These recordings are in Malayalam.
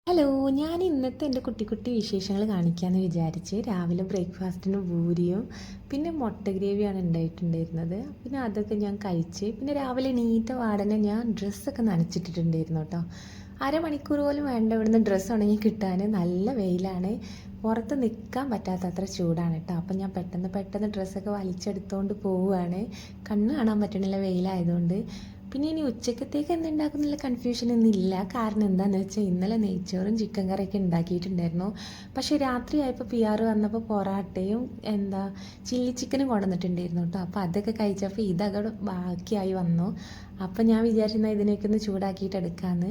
ഹലോ, ഞാൻ ഇന്നത്തെ എൻ്റെ കുട്ടി കുട്ടി വിശേഷങ്ങൾ കാണിക്കാമെന്ന് വിചാരിച്ച് രാവിലെ ബ്രേക്ക്ഫാസ്റ്റിന് പൂരിയും പിന്നെ മുട്ട ഗ്രേവിയാണ് ഉണ്ടായിട്ടുണ്ടായിരുന്നത്. പിന്നെ അതൊക്കെ ഞാൻ കഴിച്ച് പിന്നെ രാവിലെ എണീറ്റ പാടനെ ഞാൻ ഡ്രസ്സൊക്കെ നനച്ചിട്ടിട്ടുണ്ടായിരുന്നു കേട്ടോ. അരമണിക്കൂർ പോലും വേണ്ട ഇവിടുന്ന് ഡ്രസ്സ് ഉണങ്ങി കിട്ടാൻ. നല്ല വെയിലാണ്, പുറത്ത് നിൽക്കാൻ പറ്റാത്തത്ര ചൂടാണ് കേട്ടോ. അപ്പം ഞാൻ പെട്ടെന്ന് ഡ്രസ്സൊക്കെ വലിച്ചെടുത്തുകൊണ്ട് പോവുകയാണ്. കണ്ണ് കാണാൻ പറ്റണില്ല വെയിലായതുകൊണ്ട്. പിന്നെ ഇനി ഉച്ചക്കത്തേക്ക് എന്തുണ്ടാക്കുന്നുള്ള കൺഫ്യൂഷൻ ഒന്നുമില്ല. കാരണം എന്താണെന്ന് വെച്ചാൽ ഇന്നലെ നെയ്ച്ചോറും ചിക്കൻ കറിയൊക്കെ ഉണ്ടാക്കിയിട്ടുണ്ടായിരുന്നു. പക്ഷേ രാത്രി ആയപ്പോൾ PR വന്നപ്പോൾ പൊറാട്ടയും ചില്ലി ചിക്കനും കൊണ്ടുവന്നിട്ടുണ്ടായിരുന്നു കേട്ടോ. അപ്പോൾ അതൊക്കെ കഴിച്ചപ്പോൾ ഇതങ്ങോട്ട് ബാക്കിയായി വന്നു. അപ്പോൾ ഞാൻ വിചാരിച്ചിരുന്ന ഇതിനൊക്കെ ഒന്ന് ചൂടാക്കിയിട്ട് എടുക്കാമെന്ന്.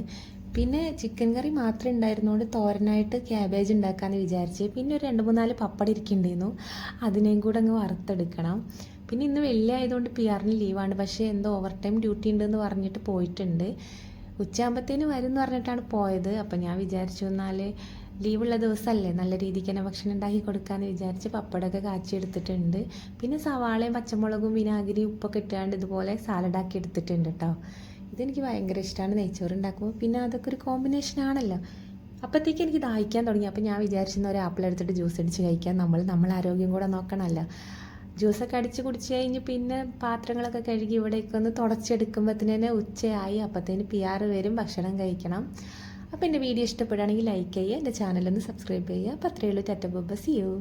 പിന്നെ ചിക്കൻ കറി മാത്രമേ ഉണ്ടായിരുന്നുകൊണ്ട് തോരനായിട്ട് ക്യാബേജ് ഉണ്ടാക്കാമെന്ന് വിചാരിച്ച്. പിന്നെ ഒരു 2-3-4 പപ്പടം ഇരിക്കുന്നുണ്ടായിരുന്നു, അതിനെയും കൂടെ അങ്ങ് വറുത്തെടുക്കണം. പിന്നെ ഇന്ന് വെള്ളി ആയതുകൊണ്ട് PR-ന് ലീവാണ്. പക്ഷേ എന്തോ ഓവർ ടൈം ഡ്യൂട്ടി ഉണ്ടെന്ന് പറഞ്ഞിട്ട് പോയിട്ടുണ്ട്. ഉച്ചയാകുമ്പത്തേന് വരും എന്ന് പറഞ്ഞിട്ടാണ് പോയത്. അപ്പം ഞാൻ വിചാരിച്ചു എന്നാൽ ലീവുള്ള ദിവസമല്ലേ, നല്ല രീതിക്ക് തന്നെ ഭക്ഷണം ഉണ്ടാക്കി കൊടുക്കാമെന്ന് വിചാരിച്ച് പപ്പടമൊക്കെ കാച്ചി എടുത്തിട്ടുണ്ട്. പിന്നെ സവാളയും പച്ചമുളകും വിനാഗിരി ഉപ്പൊക്കെ ഇട്ടാണ്ട് ഇതുപോലെ സാലഡാക്കി എടുത്തിട്ടുണ്ട് കേട്ടോ. ഇതെനിക്ക് ഭയങ്കര ഇഷ്ടമാണ് നെയ്ച്ചോറ് ഉണ്ടാക്കുമ്പോൾ. പിന്നെ അതൊക്കെ ഒരു കോമ്പിനേഷൻ ആണല്ലോ. അപ്പോഴത്തേക്ക് എനിക്ക് ദാഹിക്കാൻ തുടങ്ങി. അപ്പം ഞാൻ വിചാരിച്ചിരുന്ന ഒരു ആപ്പിൾ എടുത്തിട്ട് ജ്യൂസ് അടിച്ച് കഴിക്കാൻ. നമ്മളെ ആരോഗ്യം കൂടെ നോക്കണമല്ലോ. ജ്യൂസൊക്കെ അടിച്ച് കുടിച്ച് കഴിഞ്ഞ് പിന്നെ പാത്രങ്ങളൊക്കെ കഴുകി ഇവിടേക്ക് ഒന്ന് തുടച്ചെടുക്കുമ്പോഴത്തേന് തന്നെ ഉച്ചയായി. അപ്പോഴത്തേന് PR വരും, ഭക്ഷണം കഴിക്കണം. അപ്പോൾ എൻ്റെ വീഡിയോ ഇഷ്ടപ്പെടുകയാണെങ്കിൽ ലൈക്ക് ചെയ്യുക, എൻ്റെ ചാനലൊന്ന് സബ്സ്ക്രൈബ് ചെയ്യുക. അപ്പോൾ അത്രയേ ഉള്ളൂ. Tata bye bye, see U.